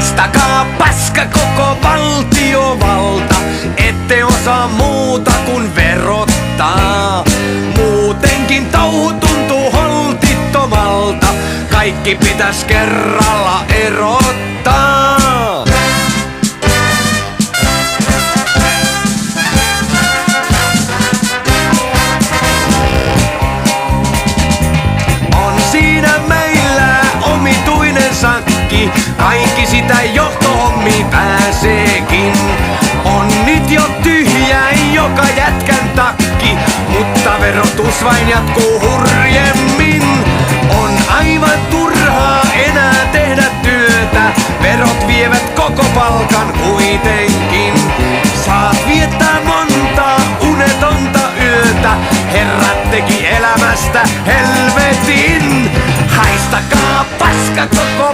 Haistakaa paska koko valtiovalta, ette osaa muuta kuin verottaa. Muutenkin touhu tuntuu holtittomalta, kaikki pitäis kerralla erottaa. On siinä meillä omituinen sakki, kaikki sitä johtohommiin pääseekin. On nyt jo tyhjä joka jätkän takki, mutta verotus vain jatkuu hurjemmin. On aivan turhaa enää tehdä työtä, verot vievät koko palkan kuitenkin. Saat viettää montaa unetonta yötä, Herrat teki elämästä helvetin. Haistakaa paska koko